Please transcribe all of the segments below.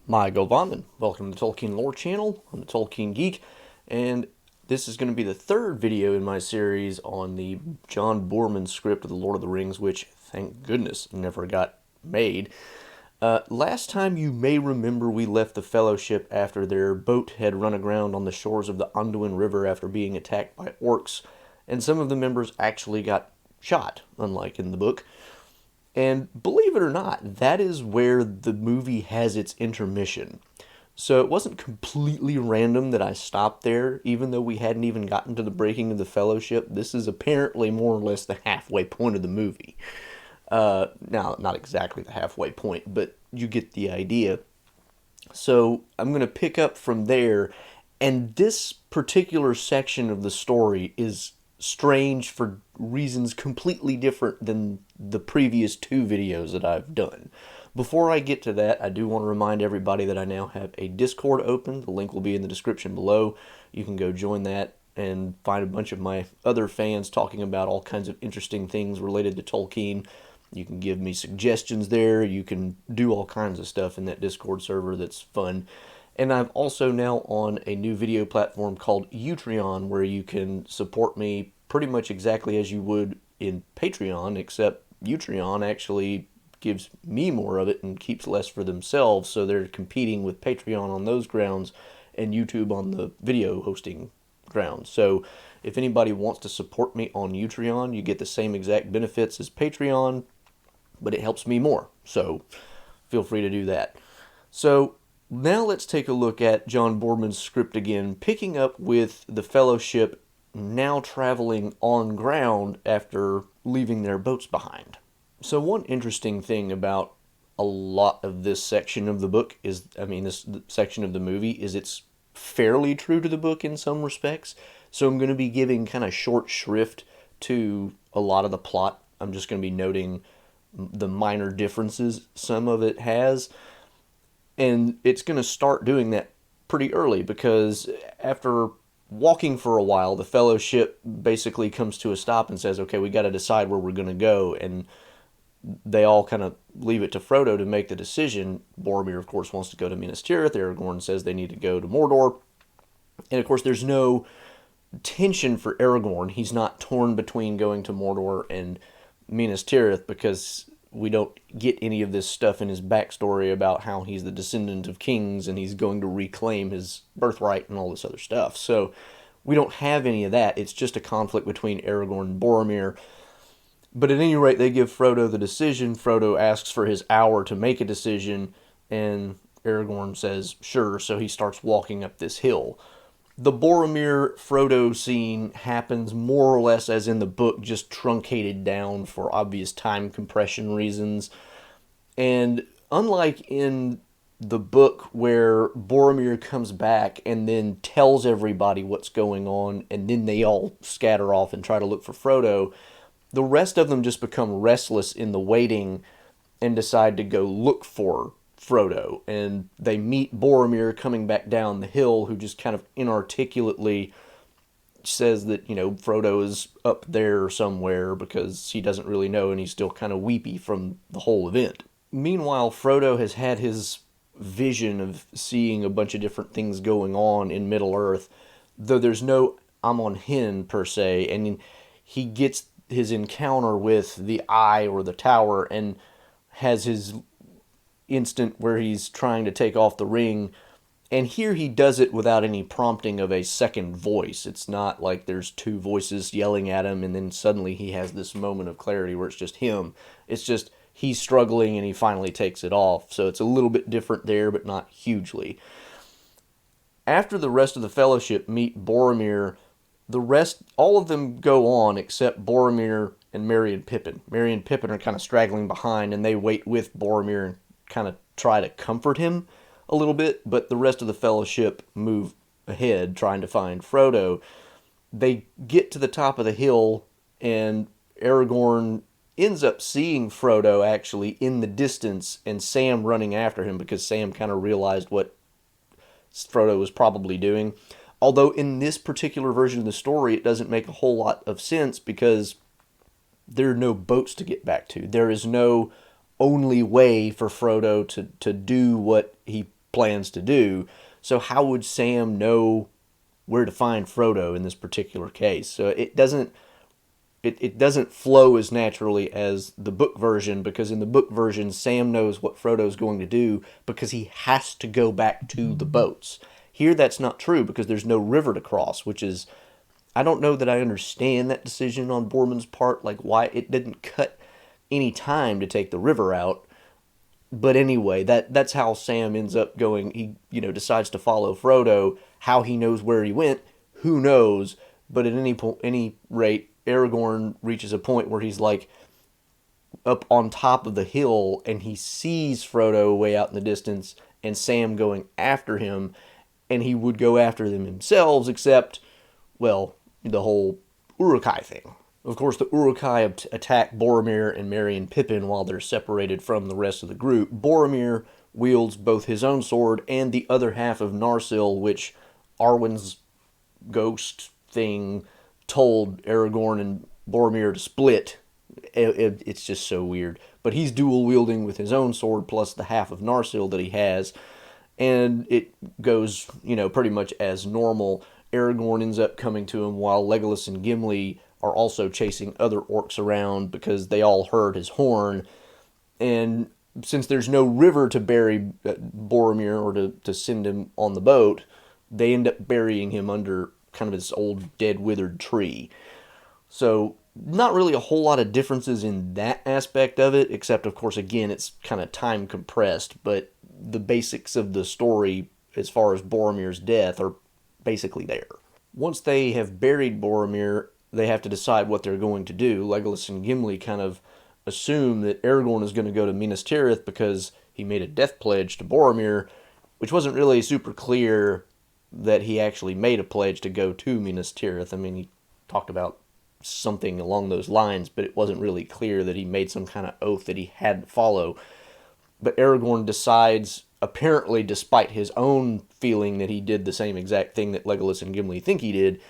My Gollum. Welcome to the Tolkien Lore Channel. I'm the Tolkien Geek, and this is going to be the third video in my series on the John Boorman script of The Lord of the Rings, which, thank goodness, never got made. Last time you may remember we left the Fellowship after their boat had run aground on the shores of the Anduin River after being attacked by orcs, and some of the members actually got shot, unlike in the book. And believe it or not, that is where the movie has its intermission. So it wasn't completely random that I stopped there, even though we hadn't even gotten to the breaking of the Fellowship. This is apparently more or less the halfway point of the movie. Now, not exactly the halfway point, but you get the idea. So I'm going to pick up from there, and this particular section of the story is strange for reasons completely different than the previous two videos that I've done. Before I get to that, I do want to remind everybody that I now have a Discord open. The link will be in the description below. You can go join that and find a bunch of my other fans talking about all kinds of interesting things related to Tolkien. You can give me suggestions there. You can do all kinds of stuff in that Discord server that's fun. And I'm also now on a new video platform called Utreon, where you can support me pretty much exactly as you would in Patreon, except Utreon actually gives me more of it and keeps less for themselves, so they're competing with Patreon on those grounds and YouTube on the video hosting grounds. So if anybody wants to support me on Utreon, you get the same exact benefits as Patreon, but it helps me more. So feel free to do that. So now let's take a look at John Boorman's script again, picking up with the Fellowship now traveling on ground after leaving their boats behind. So one interesting thing about a lot of this section of the book is, this section of the movie is it's fairly true to the book in some respects. So I'm going to be giving kind of short shrift to a lot of the plot. I'm just going to be noting the minor differences some of it has. And it's going to start doing that pretty early, because after walking for a while, the Fellowship basically comes to a stop and says, okay, we got to decide where we're going to go. And they all kind of leave it to Frodo to make the decision. Boromir, of course, wants to go to Minas Tirith. Aragorn says they need to go to Mordor. And, of course, there's no tension for Aragorn. He's not torn between going to Mordor and Minas Tirith, because we don't get any of this stuff in his backstory about how he's the descendant of kings and he's going to reclaim his birthright and all this other stuff. So we don't have any of that. It's just a conflict between Aragorn and Boromir. But at any rate, they give Frodo the decision. Frodo asks for his hour to make a decision, and Aragorn says, sure, so he starts walking up this hill. The Boromir-Frodo scene happens more or less as in the book, just truncated down for obvious time compression reasons. And unlike in the book, where Boromir comes back and then tells everybody what's going on, and then they all scatter off and try to look for Frodo, the rest of them just become restless in the waiting and decide to go look for Frodo. And they meet Boromir coming back down the hill, who just kind of inarticulately says that, Frodo is up there somewhere, because he doesn't really know, and he's still kind of weepy from the whole event. Meanwhile, Frodo has had his vision of seeing a bunch of different things going on in Middle-earth, though there's no Amon Hen per se, and he gets his encounter with the Eye or the Tower and has his instant where he's trying to take off the ring, and here he does it without any prompting of a second voice. It's not like there's two voices yelling at him and then suddenly he has this moment of clarity where it's just him. It's just he's struggling and he finally takes it off. So it's a little bit different there, but not hugely. After the rest of the Fellowship meet Boromir, the rest, all of them go on except Boromir and Merry and Pippin. Merry and Pippin are kind of straggling behind, and they wait with Boromir and kind of try to comfort him a little bit, but the rest of the Fellowship move ahead trying to find Frodo. They get to the top of the hill, and Aragorn ends up seeing Frodo actually in the distance, and Sam running after him, because Sam kind of realized what Frodo was probably doing. Although in this particular version of the story, it doesn't make a whole lot of sense, because there are no boats to get back to. There is no only way for Frodo to do what he plans to do. So how would Sam know where to find Frodo in this particular case? So it doesn't flow as naturally as the book version, because in the book version, Sam knows what Frodo's going to do because he has to go back to the boats. Here, that's not true because there's no river to cross, which is, I don't know that I understand that decision on Boorman's part, like why it didn't cut any time to take the river out. But anyway, that's how Sam ends up going. He, decides to follow Frodo. How he knows where he went, who knows? But at any rate, Aragorn reaches a point where he's like up on top of the hill and he sees Frodo way out in the distance and Sam going after him, and he would go after them himself, except, well, the whole Uruk-hai thing. Of course, the Uruk-hai attack Boromir and Merry and Pippin while they're separated from the rest of the group. Boromir wields both his own sword and the other half of Narsil, which Arwen's ghost thing told Aragorn and Boromir to split. It's just so weird. But he's dual wielding with his own sword plus the half of Narsil that he has. And it goes, pretty much as normal. Aragorn ends up coming to him while Legolas and Gimli are also chasing other orcs around because they all heard his horn. And since there's no river to bury Boromir or to send him on the boat, they end up burying him under kind of this old dead withered tree. So not really a whole lot of differences in that aspect of it, except of course again it's kind of time compressed, but the basics of the story as far as Boromir's death are basically there. Once they have buried Boromir, they have to decide what they're going to do. Legolas and Gimli kind of assume that Aragorn is going to go to Minas Tirith because he made a death pledge to Boromir, which wasn't really super clear that he actually made a pledge to go to Minas Tirith. I mean, he talked about something along those lines, but it wasn't really clear that he made some kind of oath that he had to follow. But Aragorn decides, apparently despite his own feeling that he did the same exact thing that Legolas and Gimli think he did,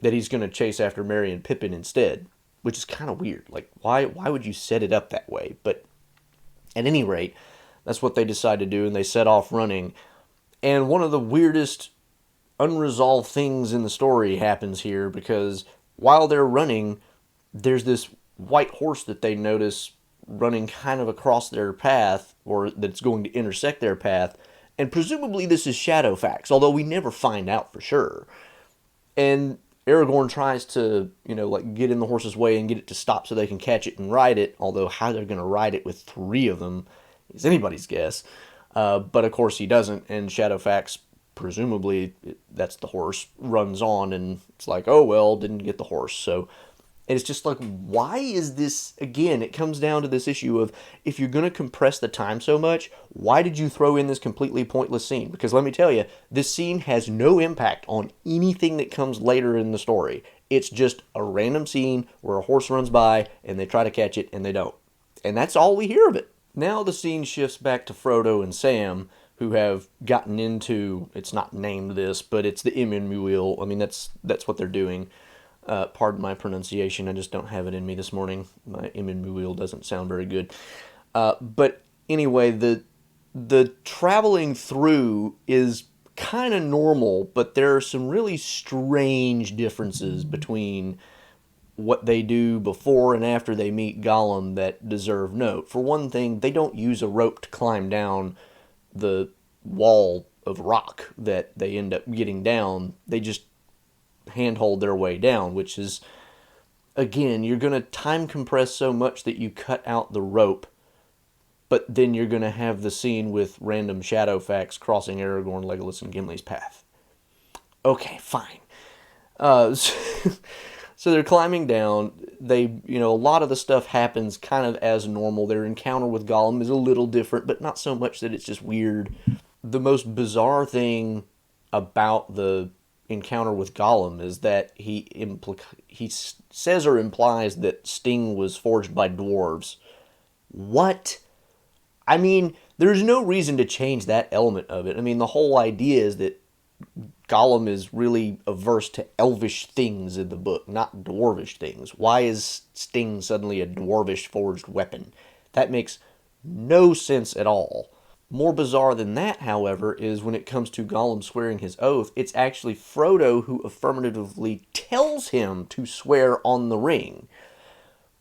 that he's going to chase after Merry and Pippin instead, which is kind of weird. Like, why would you set it up that way? But at any rate, that's what they decide to do, and they set off running. And one of the weirdest unresolved things in the story happens here, because while they're running, there's this white horse that they notice running kind of across their path, or that's going to intersect their path, and presumably this is Shadowfax, although we never find out for sure. And Aragorn tries to, get in the horse's way and get it to stop so they can catch it and ride it, although how they're going to ride it with three of them is anybody's guess. But of course he doesn't, and Shadowfax, presumably that's the horse, runs on, and it's like, oh well, didn't get the horse. So it's just like, why is this, again, it comes down to this issue of, if you're going to compress the time so much, why did you throw in this completely pointless scene? Because let me tell you, this scene has no impact on anything that comes later in the story. It's just a random scene where a horse runs by and they try to catch it and they don't. And that's all we hear of it. Now the scene shifts back to Frodo and Sam, who have gotten into, it's not named this, but it's the Imminmuil. I mean, that's what they're doing. Pardon my pronunciation, I just don't have it in me this morning. My Imminmuil doesn't sound very good. But anyway, the traveling through is kind of normal, but there are some really strange differences between what they do before and after they meet Gollum that deserve note. For one thing, they don't use a rope to climb down the wall of rock that they end up getting down. They just handhold their way down, which is, again, you're going to time compress so much that you cut out the rope, but then you're going to have the scene with random Shadowfax crossing Aragorn, Legolas, and Gimli's path. Okay, fine. So they're climbing down. They, a lot of the stuff happens kind of as normal. Their encounter with Gollum is a little different, but not so much that it's just weird. The most bizarre thing about the encounter with Gollum is that he says or implies that Sting was forged by dwarves. What? I mean, there's no reason to change that element of it. I mean, the whole idea is that Gollum is really averse to elvish things in the book, not dwarvish things. Why is Sting suddenly a dwarvish forged weapon? That makes no sense at all. More bizarre than that, however, is when it comes to Gollum swearing his oath, it's actually Frodo who affirmatively tells him to swear on the ring,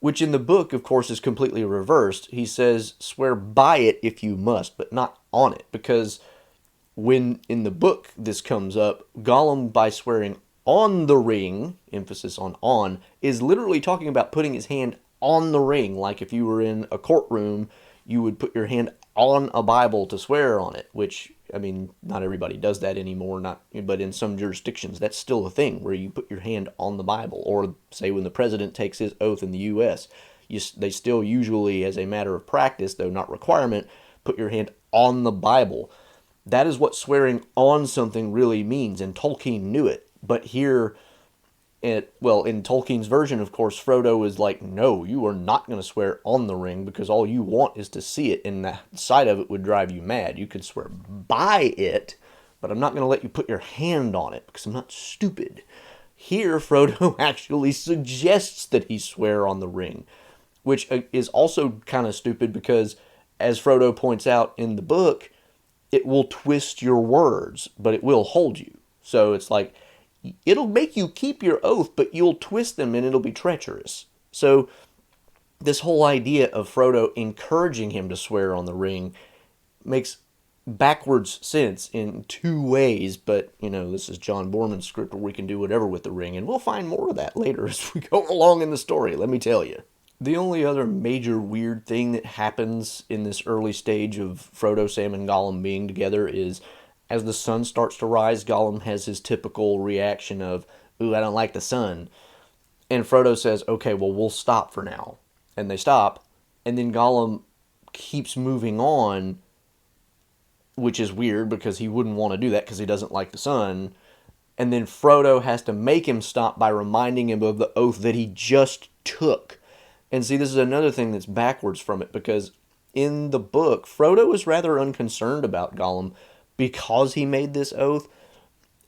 which in the book, of course, is completely reversed. He says, swear by it if you must, but not on it, because when in the book this comes up, Gollum, by swearing on the ring, emphasis on, is literally talking about putting his hand on the ring, like if you were in a courtroom, you would put your hand on a Bible to swear on it, which, I mean, not everybody does that anymore, but in some jurisdictions, that's still a thing, where you put your hand on the Bible. Or, say, when the president takes his oath in the U.S., they still usually, as a matter of practice, though not requirement, put your hand on the Bible. That is what swearing on something really means, and Tolkien knew it. But here, in Tolkien's version, of course, Frodo is like, no, you are not going to swear on the ring because all you want is to see it, and the sight of it would drive you mad. You could swear by it, but I'm not going to let you put your hand on it because I'm not stupid. Here, Frodo actually suggests that he swear on the ring, which is also kind of stupid because, as Frodo points out in the book, it will twist your words, but it will hold you. So it's like, it'll make you keep your oath, but you'll twist them and it'll be treacherous. So this whole idea of Frodo encouraging him to swear on the ring makes backwards sense in two ways, but, this is John Boorman's script where we can do whatever with the ring, and we'll find more of that later as we go along in the story, let me tell you. The only other major weird thing that happens in this early stage of Frodo, Sam, and Gollum being together is, as the sun starts to rise, Gollum has his typical reaction of, ooh, I don't like the sun. And Frodo says, okay, well, we'll stop for now. And they stop. And then Gollum keeps moving on, which is weird because he wouldn't want to do that because he doesn't like the sun. And then Frodo has to make him stop by reminding him of the oath that he just took. And see, this is another thing that's backwards from it, because in the book, Frodo is rather unconcerned about Gollum because he made this oath,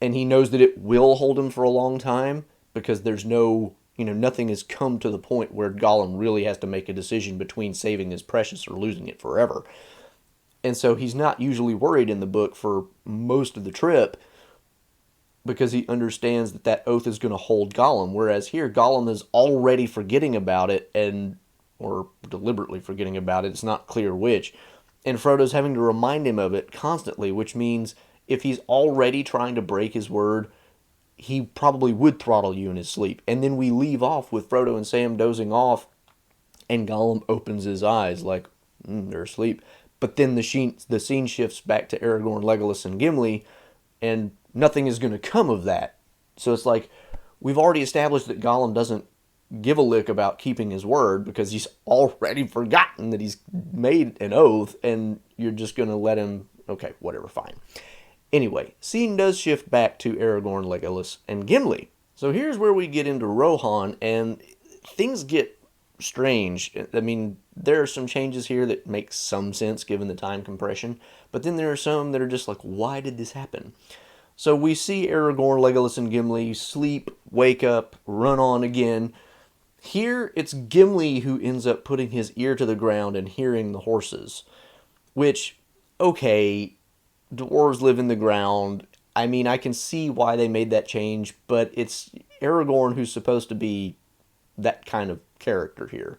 and he knows that it will hold him for a long time, because there's nothing has come to the point where Gollum really has to make a decision between saving his precious or losing it forever. And so he's not usually worried in the book for most of the trip, because he understands that oath is going to hold Gollum, whereas here, Gollum is already forgetting about it, or deliberately forgetting about it, it's not clear which, and Frodo's having to remind him of it constantly, which means if he's already trying to break his word, he probably would throttle you in his sleep. And then we leave off with Frodo and Sam dozing off, and Gollum opens his eyes like, they're asleep. But then the scene shifts back to Aragorn, Legolas, and Gimli, and nothing is going to come of that. So it's like, we've already established that Gollum doesn't give a lick about keeping his word because he's already forgotten that he's made an oath, and you're just going to let him, okay, whatever, fine. Anyway, scene does shift back to Aragorn, Legolas, and Gimli. So here's where we get into Rohan, and things get strange. I mean, there are some changes here that make some sense given the time compression, but then there are some that are just like, why did this happen? So we see Aragorn, Legolas, and Gimli sleep, wake up, run on again. Here, it's Gimli who ends up putting his ear to the ground and hearing the horses. Which, okay, dwarves live in the ground. I mean, I can see why they made that change, but it's Aragorn who's supposed to be that kind of character here.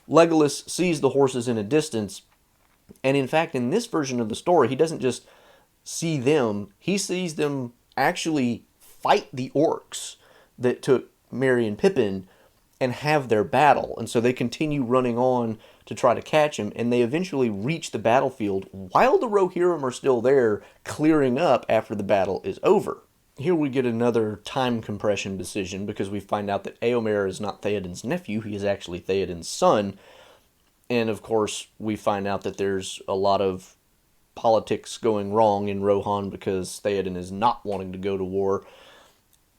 Legolas sees the horses in a distance, and in fact, in this version of the story, he doesn't just see them, he sees them actually fight the orcs that took Merry and Pippin and have their battle. And so they continue running on to try to catch him, and they eventually reach the battlefield while the Rohirrim are still there, clearing up after the battle is over. Here we get another time compression decision, because we find out that Éomer is not Theoden's nephew, he is actually Theoden's son. And of course, we find out that there's a lot of politics going wrong in Rohan because Theoden is not wanting to go to war.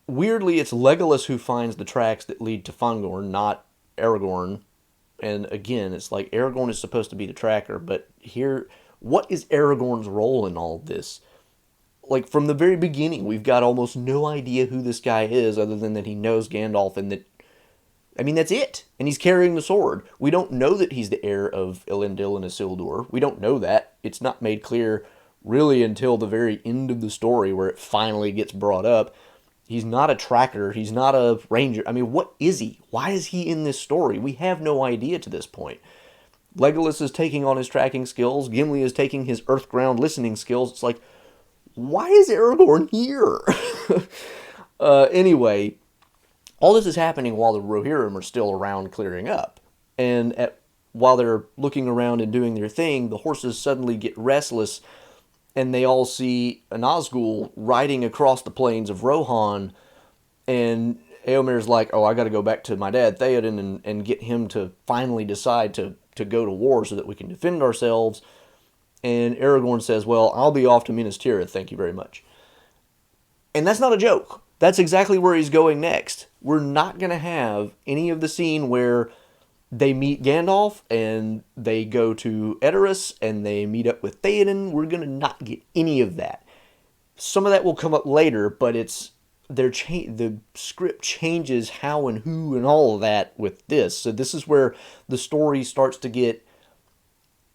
Weirdly, it's Legolas who finds the tracks that lead to Fangorn, not Aragorn. And again, it's like Aragorn is supposed to be the tracker, but here, what is Aragorn's role in all of this? Like, from the very beginning, we've got almost no idea who this guy is, other than that he knows Gandalf and that I mean, that's it. And he's carrying the sword. We don't know that he's the heir of Elendil and Isildur. We don't know that. It's not made clear really until the very end of the story where it finally gets brought up. He's not a tracker. He's not a ranger. I mean, what is he? Why is he in this story? We have no idea to this point. Legolas is taking on his tracking skills. Gimli is taking his earth ground listening skills. It's like, why is Aragorn here? Anyway, all this is happening while the Rohirrim are still around clearing up. And while they're looking around and doing their thing, the horses suddenly get restless, and they all see a Nazgul riding across the plains of Rohan, and Eomer's like, oh, I got to go back to my dad, Theoden, and get him to finally decide to go to war so that we can defend ourselves. And Aragorn says, well, I'll be off to Minas Tirith, thank you very much. And that's not a joke. That's exactly where he's going next. We're not going to have any of the scene where they meet Gandalf and they go to Edoras and they meet up with Theoden. We're going to not get any of that. Some of that will come up later, but the script changes how and who and all of that with this. So this is where the story starts to get,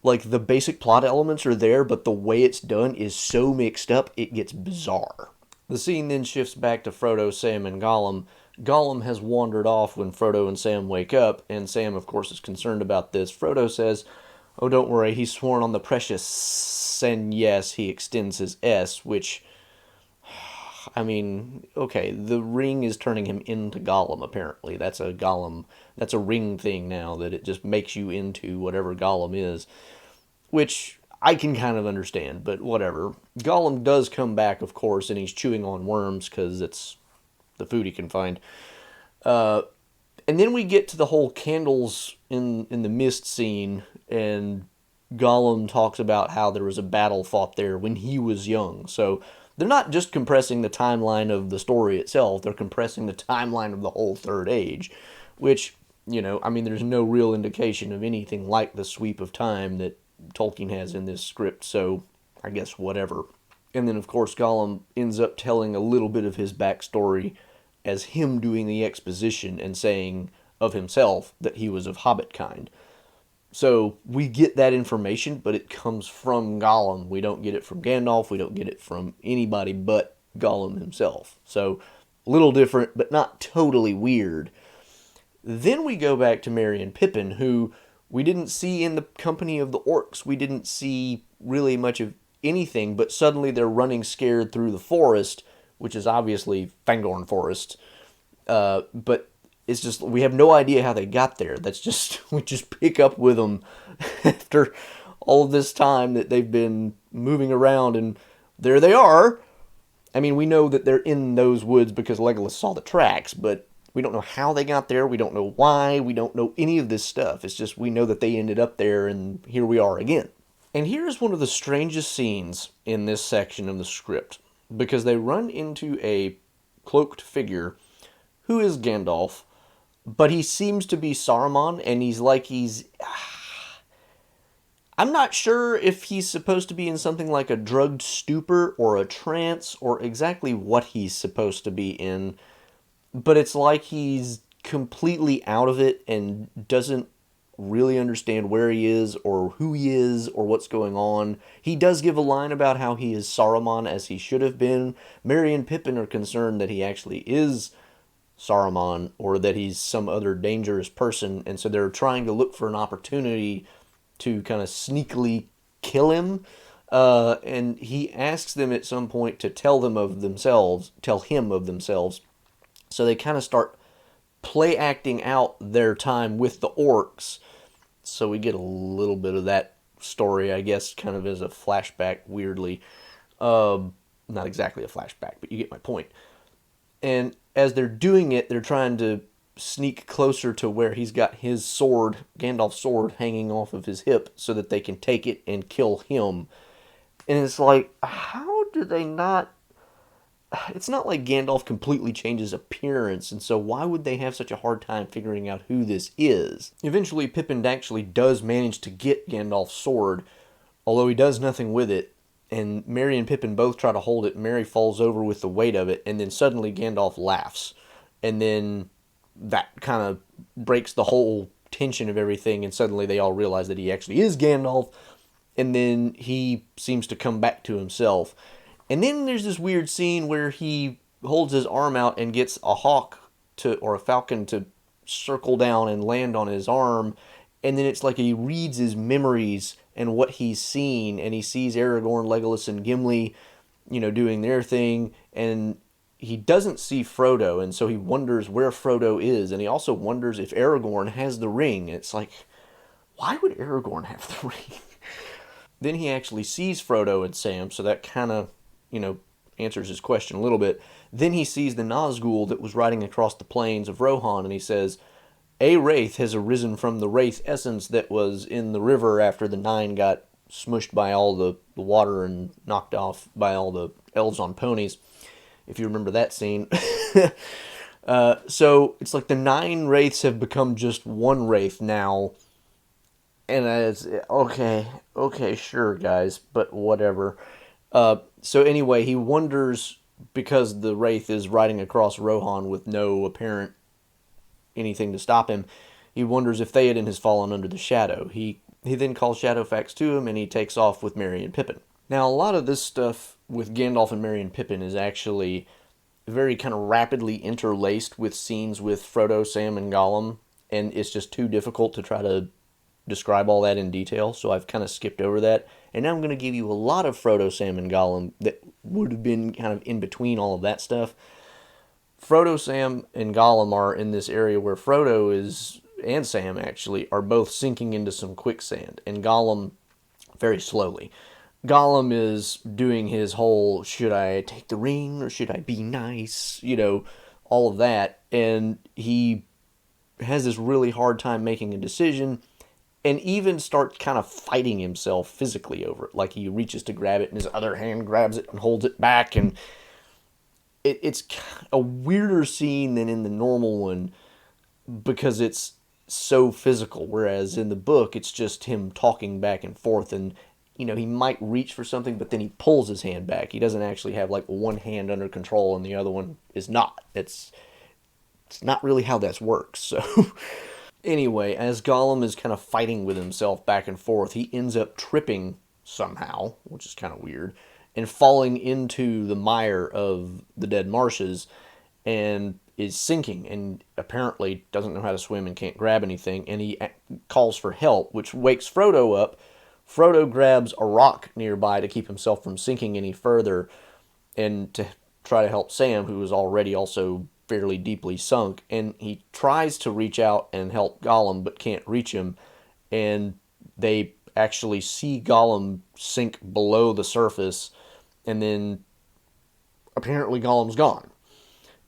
like, the basic plot elements are there, but the way it's done is so mixed up, it gets bizarre. The scene then shifts back to Frodo, Sam, and Gollum. Gollum has wandered off when Frodo and Sam wake up, and Sam, of course, is concerned about this. Frodo says, oh, don't worry, he's sworn on the precious, and yes, he extends his S, which, I mean, okay, the ring is turning him into Gollum, apparently. That's a ring thing now, that it just makes you into whatever Gollum is, which I can kind of understand, but whatever. Gollum does come back, of course, and he's chewing on worms, because it's the food he can find. And then we get to the whole candles in the mist scene, and Gollum talks about how there was a battle fought there when he was young. So they're not just compressing the timeline of the story itself, they're compressing the timeline of the whole Third Age, which, you know, I mean, there's no real indication of anything like the sweep of time that Tolkien has in this script, so I guess whatever. And then, of course, Gollum ends up telling a little bit of his backstory as him doing the exposition and saying of himself that he was of Hobbit kind. So we get that information, but it comes from Gollum. We don't get it from Gandalf. We don't get it from anybody but Gollum himself. So a little different, but not totally weird. Then we go back to Merry and Pippin, who we didn't see in the company of the orcs. We didn't see really much of anything, but suddenly they're running scared through the forest, which is obviously Fangorn Forest. But it's just, we have no idea how they got there. That's just, we just pick up with them after all this time that they've been moving around, and there they are. I mean, we know that they're in those woods because Legolas saw the tracks, but we don't know how they got there. We don't know why. We don't know any of this stuff. It's just, we know that they ended up there, and here we are again. And here's one of the strangest scenes in this section of the script, because they run into a cloaked figure who is Gandalf, but he seems to be Saruman, and I'm not sure if he's supposed to be in something like a drugged stupor or a trance, or exactly what he's supposed to be in, but it's like he's completely out of it and doesn't really understand where he is or who he is or what's going on. He does give a line about how he is Saruman as he should have been. Merry and Pippin are concerned that he actually is Saruman or that he's some other dangerous person, and so they're trying to look for an opportunity to kind of sneakily kill him. And he asks them at some point to tell him of themselves. So they kind of start play acting out their time with the orcs. So we get a little bit of that story, I guess, kind of as a flashback, weirdly. Not exactly a flashback, but you get my point. And as they're doing it, they're trying to sneak closer to where he's got his sword, Gandalf's sword, hanging off of his hip so that they can take it and kill him. And it's like, how do they not... It's not like Gandalf completely changes appearance, and so why would they have such a hard time figuring out who this is? Eventually, Pippin actually does manage to get Gandalf's sword, although he does nothing with it, and Merry and Pippin both try to hold it. Merry falls over with the weight of it, and then suddenly Gandalf laughs, and then that kind of breaks the whole tension of everything, and suddenly they all realize that he actually is Gandalf, and then he seems to come back to himself. And then there's this weird scene where he holds his arm out and gets a hawk or a falcon to circle down and land on his arm, and then it's like he reads his memories and what he's seen, and he sees Aragorn, Legolas, and Gimli, doing their thing, and he doesn't see Frodo, and so he wonders where Frodo is, and he also wonders if Aragorn has the ring. It's like, why would Aragorn have the ring? Then he actually sees Frodo and Sam, so that kind of, answers his question a little bit. Then he sees the Nazgul that was riding across the plains of Rohan, and he says, a wraith has arisen from the wraith essence that was in the river after the Nine got smushed by all the water and knocked off by all the elves on ponies, if you remember that scene. So it's like the 9 wraiths have become just one wraith now. And it's, okay, sure, guys, but whatever. So anyway, he wonders, because the wraith is riding across Rohan with no apparent anything to stop him, he wonders if Theoden has fallen under the shadow. He then calls Shadowfax to him, and he takes off with Merry and Pippin. Now, a lot of this stuff with Gandalf and Merry and Pippin is actually very kind of rapidly interlaced with scenes with Frodo, Sam, and Gollum, and it's just too difficult to try to describe all that in detail, so I've kind of skipped over that. And now I'm going to give you a lot of Frodo, Sam, and Gollum that would have been kind of in between all of that stuff. Frodo, Sam, and Gollum are in this area where Frodo is, and Sam actually, are both sinking into some quicksand, and Gollum very slowly. Gollum is doing his whole, should I take the ring or should I be nice, all of that, and he has this really hard time making a decision, and even starts kind of fighting himself physically over it. Like he reaches to grab it, and his other hand grabs it and holds it back, and it's a weirder scene than in the normal one because it's so physical, whereas in the book it's just him talking back and forth, and he might reach for something, but then he pulls his hand back. He doesn't actually have like one hand under control and the other one is not. It's not really how that works. So anyway, as Gollum is kind of fighting with himself back and forth, he ends up tripping somehow, which is kind of weird, and falling into the mire of the dead marshes, and is sinking, and apparently doesn't know how to swim and can't grab anything, and he calls for help, which wakes Frodo up. Frodo grabs a rock nearby to keep himself from sinking any further, and to try to help Sam, who is already also fairly deeply sunk, and he tries to reach out and help Gollum, but can't reach him, and they actually see Gollum sink below the surface, and then apparently Gollum's gone.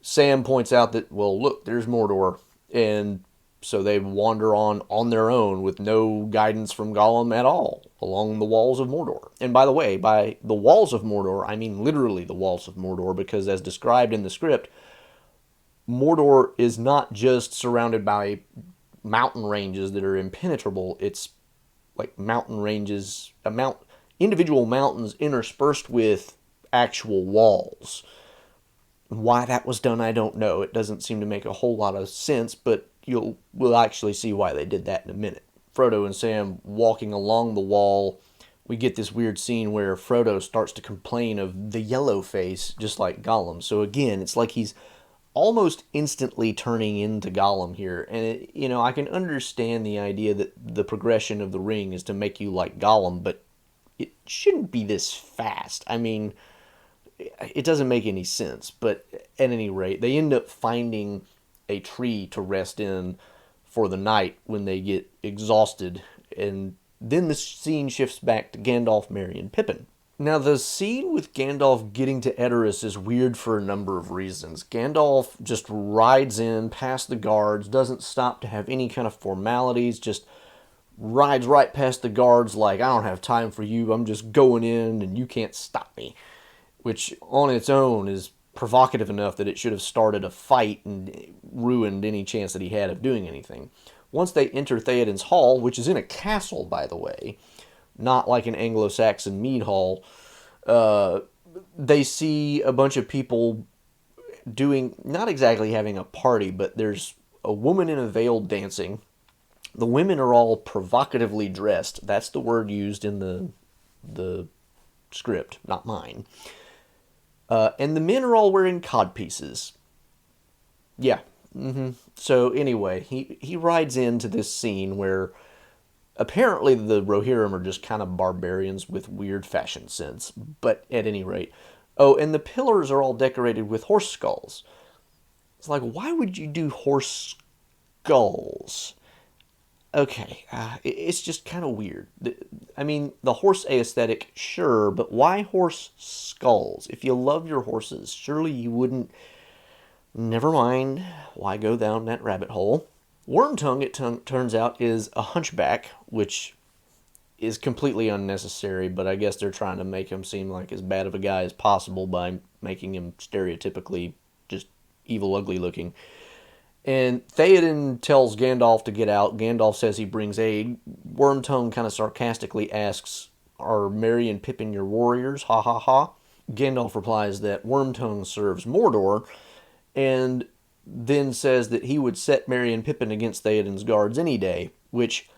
Sam points out that, well, look, there's Mordor, and so they wander on their own with no guidance from Gollum at all along the walls of Mordor. And by the way, by the walls of Mordor, I mean literally the walls of Mordor, because as described in the script, Mordor is not just surrounded by mountain ranges that are impenetrable. It's like mountain ranges, individual mountains interspersed with actual walls. Why that was done, I don't know. It doesn't seem to make a whole lot of sense, but we'll actually see why they did that in a minute. Frodo and Sam walking along the wall, we get this weird scene where Frodo starts to complain of the yellow face, just like Gollum. So again, it's like he's almost instantly turning into Gollum here. And, I can understand the idea that the progression of the ring is to make you like Gollum, but it shouldn't be this fast. I mean, it doesn't make any sense. But at any rate, they end up finding a tree to rest in for the night when they get exhausted. And then the scene shifts back to Gandalf, Merry, and Pippin. Now, the scene with Gandalf getting to Edoras is weird for a number of reasons. Gandalf just rides in past the guards, doesn't stop to have any kind of formalities, just rides right past the guards like, I don't have time for you, I'm just going in and you can't stop me. Which on its own is provocative enough that it should have started a fight and ruined any chance that he had of doing anything. Once they enter Theoden's hall, which is in a castle, by the way, not like an Anglo-Saxon mead hall, they see a bunch of people doing, not exactly having a party, but there's a woman in a veil dancing. The women are all provocatively dressed. That's the word used in the script, not mine. And the men are all wearing codpieces. Yeah. So anyway, he rides into this scene where apparently the Rohirrim are just kind of barbarians with weird fashion sense. But at any rate. Oh, and the pillars are all decorated with horse skulls. It's like, why would you do horse skulls? Okay, it's just kind of weird. I mean, the horse aesthetic, sure, but why horse skulls? If you love your horses, surely you wouldn't... Never mind, why go down that rabbit hole? Wormtongue, it turns out, is a hunchback, which is completely unnecessary, but I guess they're trying to make him seem like as bad of a guy as possible by making him stereotypically just evil, ugly looking. And Theoden tells Gandalf to get out. Gandalf says he brings aid. Wormtongue kind of sarcastically asks, "Are Merry and Pippin your warriors? Ha ha ha." Gandalf replies that Wormtongue serves Mordor, and then says that he would set Merry and Pippin against Theoden's guards any day, which...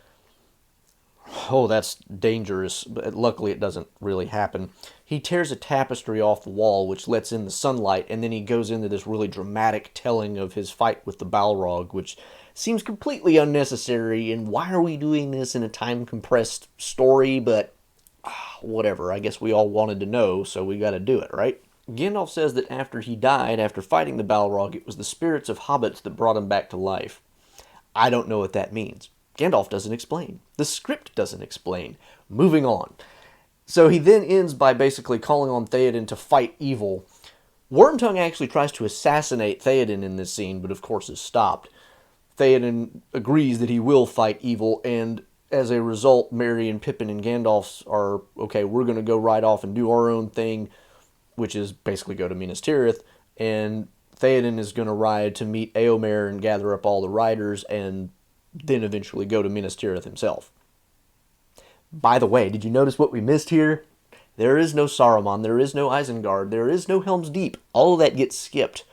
Oh, that's dangerous, but luckily it doesn't really happen. He tears a tapestry off the wall, which lets in the sunlight, and then he goes into this really dramatic telling of his fight with the Balrog, which seems completely unnecessary, and why are we doing this in a time-compressed story? But whatever, I guess we all wanted to know, so we gotta do it, right? Gandalf says that after he died, after fighting the Balrog, it was the spirits of hobbits that brought him back to life. I don't know what that means. Gandalf doesn't explain. The script doesn't explain. Moving on. So he then ends by basically calling on Theoden to fight evil. Wormtongue actually tries to assassinate Theoden in this scene, but of course is stopped. Theoden agrees that he will fight evil, and as a result, Merry and Pippin and Gandalf are, okay, we're going to go right off and do our own thing, which is basically go to Minas Tirith, and Theoden is going to ride to meet Éomer and gather up all the riders, and then eventually go to Minas Tirith himself. By the way, did you notice what we missed here? There is no Saruman, there is no Isengard, there is no Helm's Deep. All of that gets skipped.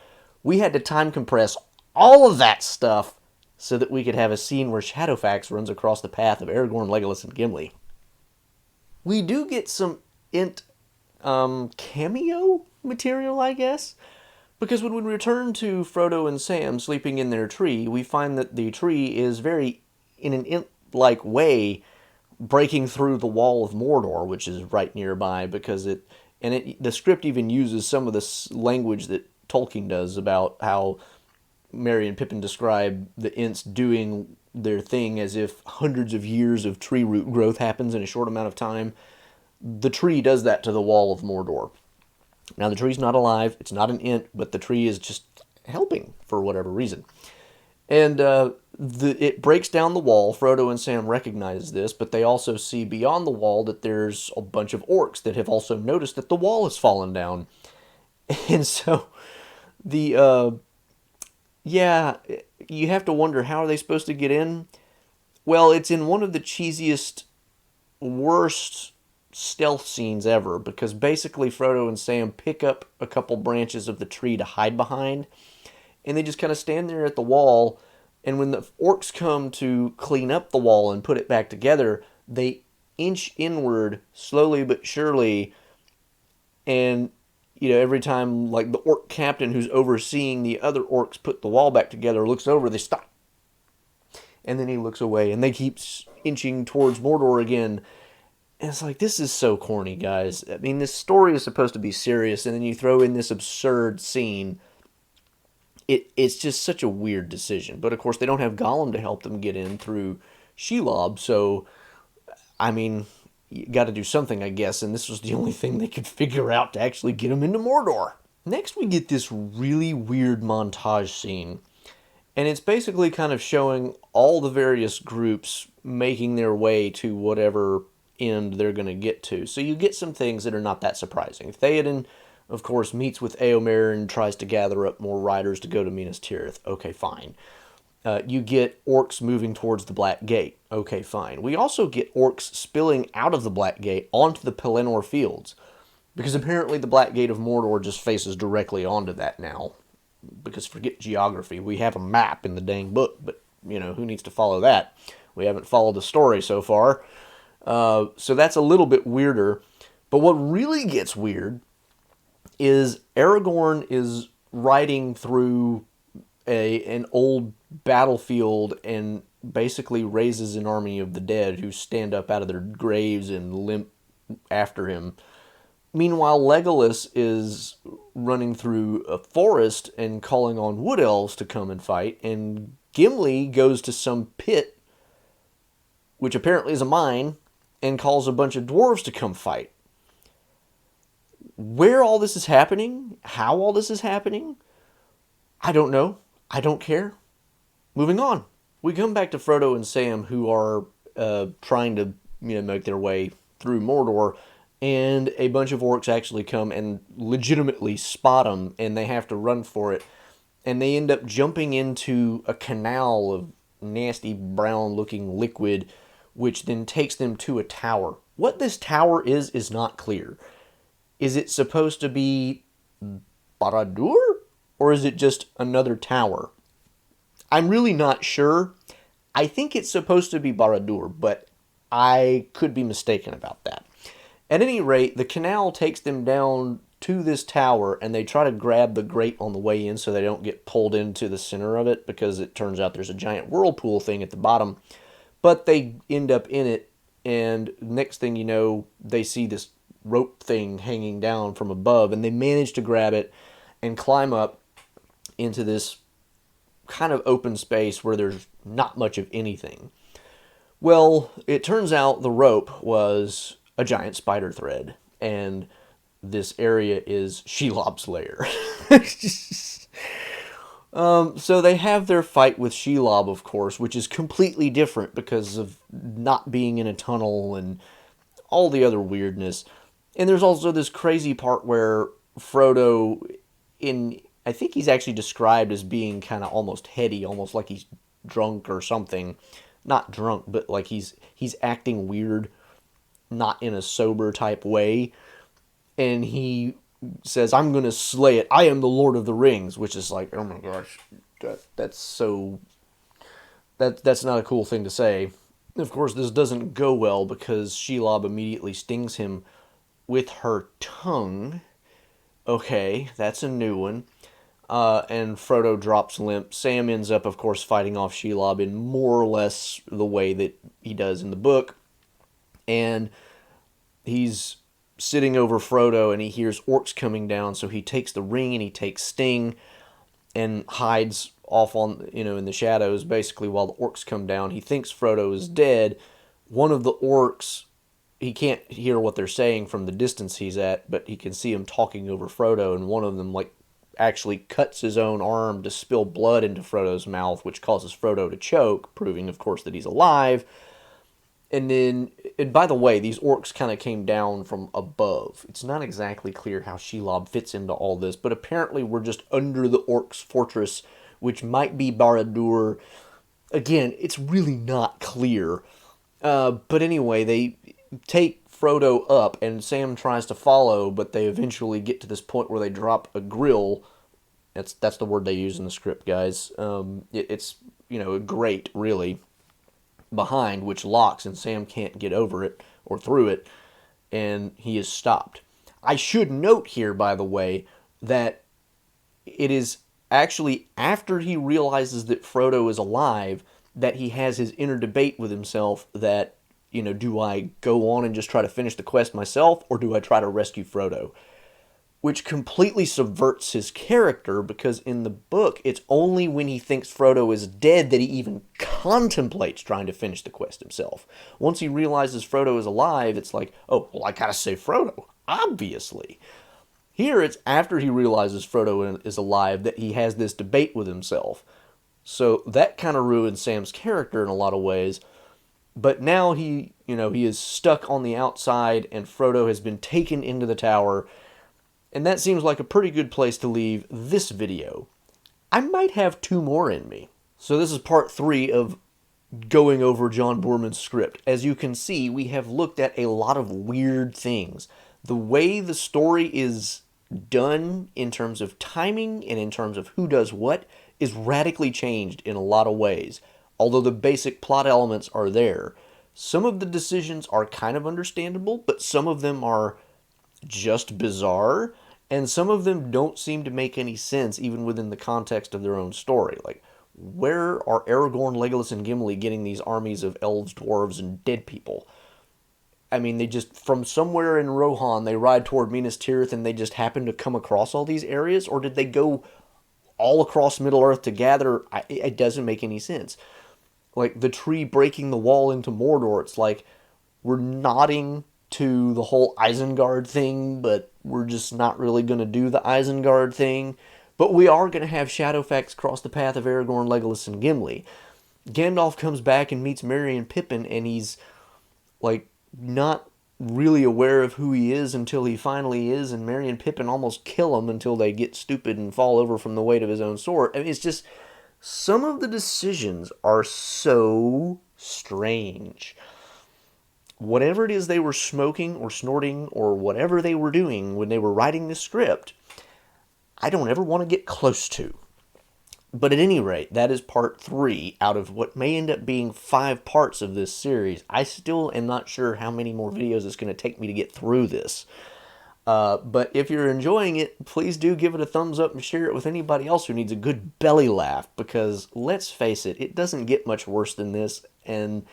We had to time compress all of that stuff so that we could have a scene where Shadowfax runs across the path of Aragorn, Legolas, and Gimli. We do get some cameo material, I guess? Because when we return to Frodo and Sam sleeping in their tree, we find that the tree is very, in an Ent-like way, breaking through the wall of Mordor, which is right nearby, because the script even uses some of the language that Tolkien does about how Merry and Pippin describe the Ents doing their thing as if hundreds of years of tree root growth happens in a short amount of time. The tree does that to the wall of Mordor. Now, the tree's not alive, it's not an Ent, but the tree is just helping for whatever reason. And it breaks down the wall. Frodo and Sam recognize this, but they also see beyond the wall that there's a bunch of orcs that have also noticed that the wall has fallen down. And so, you have to wonder, how are they supposed to get in? Well, it's in one of the cheesiest, worst stealth scenes ever, because basically Frodo and Sam pick up a couple branches of the tree to hide behind, and they just kind of stand there at the wall, and when the orcs come to clean up the wall and put it back together, they inch inward slowly but surely, and every time like the orc captain who's overseeing the other orcs put the wall back together looks over, they stop, and then he looks away, and they keep inching towards Mordor again. And it's like, this is so corny, guys. I mean, this story is supposed to be serious, and then you throw in this absurd scene. It's just such a weird decision. But, of course, they don't have Gollum to help them get in through Shelob, so, I mean, you got to do something, I guess, and this was the only thing they could figure out to actually get them into Mordor. Next, we get this really weird montage scene, and it's basically kind of showing all the various groups making their way to whatever end they're going to get to. So you get some things that are not that surprising. Theoden, of course, meets with Éomer and tries to gather up more riders to go to Minas Tirith. Okay, fine. You get orcs moving towards the Black Gate. Okay, fine. We also get orcs spilling out of the Black Gate onto the Pelennor Fields, because apparently the Black Gate of Mordor just faces directly onto that now. because forget geography. We have a map in the dang book, but, you know, who needs to follow that? We haven't followed the story so far. So that's a little bit weirder. But what really gets weird is Aragorn is riding through an old battlefield and basically raises an army of the dead who stand up out of their graves and limp after him. Meanwhile, Legolas is running through a forest and calling on wood elves to come and fight, and Gimli goes to some pit, which apparently is a mine, and calls a bunch of dwarves to come fight. Where all this is happening, how all this is happening, I don't know. I don't care. Moving on. We come back to Frodo and Sam, who are trying to make their way through Mordor, and a bunch of orcs actually come and legitimately spot them, and they have to run for it. And they end up jumping into a canal of nasty brown-looking liquid, which then takes them to a tower. What this tower is not clear. Is it supposed to be Barad-dûr? Or is it just another tower? I'm really not sure. I think it's supposed to be Barad-dûr, but I could be mistaken about that. At any rate, the canal takes them down to this tower, and they try to grab the grate on the way in so they don't get pulled into the center of it, because it turns out there's a giant whirlpool thing at the bottom. But they end up in it, and next thing you know, they see this rope thing hanging down from above, and they manage to grab it and climb up into this kind of open space where there's not much of anything. Well, it turns out the rope was a giant spider thread, and this area is Shelob's lair. So they have their fight with Shelob, of course, which is completely different because of not being in a tunnel and all the other weirdness. And there's also this crazy part where Frodo, I think he's actually described as being kind of almost heady, almost like he's drunk or something. Not drunk, but like he's acting weird, not in a sober type way. And he says, "I'm going to slay it. I am the Lord of the Rings," which is like, oh my gosh, that's not a cool thing to say. Of course, this doesn't go well because Shelob immediately stings him with her tongue. Okay, that's a new one. And Frodo drops limp. Sam ends up, of course, fighting off Shelob in more or less the way that he does in the book. And he's sitting over Frodo, and he hears orcs coming down, so he takes the ring and he takes Sting and hides off on, in the shadows, basically, while the orcs come down. He thinks Frodo is dead. One of the orcs, he can't hear what they're saying from the distance he's at, but he can see him talking over Frodo, and one of them, actually cuts his own arm to spill blood into Frodo's mouth, which causes Frodo to choke, proving, of course, that he's alive. And by the way, these orcs kind of came down from above. It's not exactly clear how Shelob fits into all this, but apparently we're just under the orcs' fortress, which might be Barad-dûr. Again, it's really not clear. But anyway, they take Frodo up, and Sam tries to follow, but they eventually get to this point where they drop a grill. That's the word they use in the script, guys. It's a grate, really, behind, which locks, and Sam can't get over it or through it, and he is stopped. I should note here, by the way, that it is actually after he realizes that Frodo is alive that he has his inner debate with himself that, do I go on and just try to finish the quest myself, or do I try to rescue Frodo? Which completely subverts his character, because in the book, it's only when he thinks Frodo is dead that he even contemplates trying to finish the quest himself. Once he realizes Frodo is alive, it's like, oh, well, I gotta save Frodo, obviously. Here, it's after he realizes Frodo is alive that he has this debate with himself. So that kind of ruins Sam's character in a lot of ways. But now he is stuck on the outside, and Frodo has been taken into the tower. And that seems like a pretty good place to leave this video. I might have 2 more in me. So this is part 3 of going over John Boorman's script. As you can see, we have looked at a lot of weird things. The way the story is done in terms of timing and in terms of who does what is radically changed in a lot of ways. Although the basic plot elements are there, some of the decisions are kind of understandable, but some of them are just bizarre, and some of them don't seem to make any sense even within the context of their own story. Like, where are Aragorn, Legolas, and Gimli getting these armies of elves, dwarves, and dead people? I mean, they just, from somewhere in Rohan, they ride toward Minas Tirith and they just happen to come across all these areas? Or did they go all across Middle-earth to gather? It doesn't make any sense. Like, the tree breaking the wall into Mordor, it's like, we're nodding to the whole Isengard thing, but we're just not really going to do the Isengard thing. But we are going to have Shadowfax cross the path of Aragorn, Legolas, and Gimli. Gandalf comes back and meets Merry and Pippin, and he's, like, not really aware of who he is until he finally is, and Merry and Pippin almost kill him until they get stupid and fall over from the weight of his own sword. I mean, it's just, some of the decisions are so strange. Whatever it is they were smoking or snorting or whatever they were doing when they were writing this script, I don't ever want to get close to. But at any rate, that is part 3 out of what may end up being 5 parts of this series. I still am not sure how many more videos it's going to take me to get through this. But if you're enjoying it, please do give it a thumbs up and share it with anybody else who needs a good belly laugh. Because, let's face it, it doesn't get much worse than this. And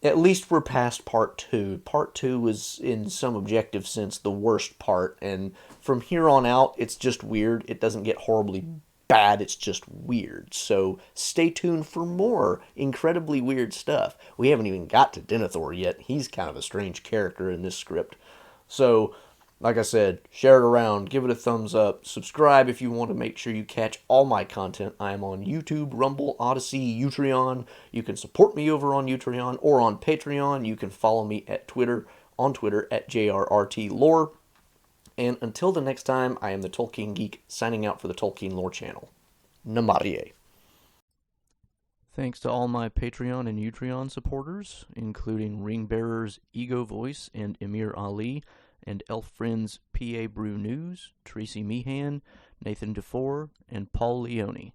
at least we're past part 2. Part 2 was, in some objective sense, the worst part. And from here on out, it's just weird. It doesn't get horribly bad, it's just weird. So stay tuned for more incredibly weird stuff. We haven't even got to Denethor yet. He's kind of a strange character in this script. So, like I said, share it around, give it a thumbs up, subscribe if you want to make sure you catch all my content. I am on YouTube, Rumble, Odyssey, Utreon. You can support me over on Utreon or on Patreon. You can follow me at Twitter, on Twitter at JRRTLore. And until the next time, I am the Tolkien Geek, signing out for the Tolkien Lore Channel. Namarie. Thanks to all my Patreon and Utreon supporters, including Ring Bearers Ego Voice and Emir Ali, and Elf Friends PA Brew News, Tracy Meehan, Nathan DeFore, and Paul Leone.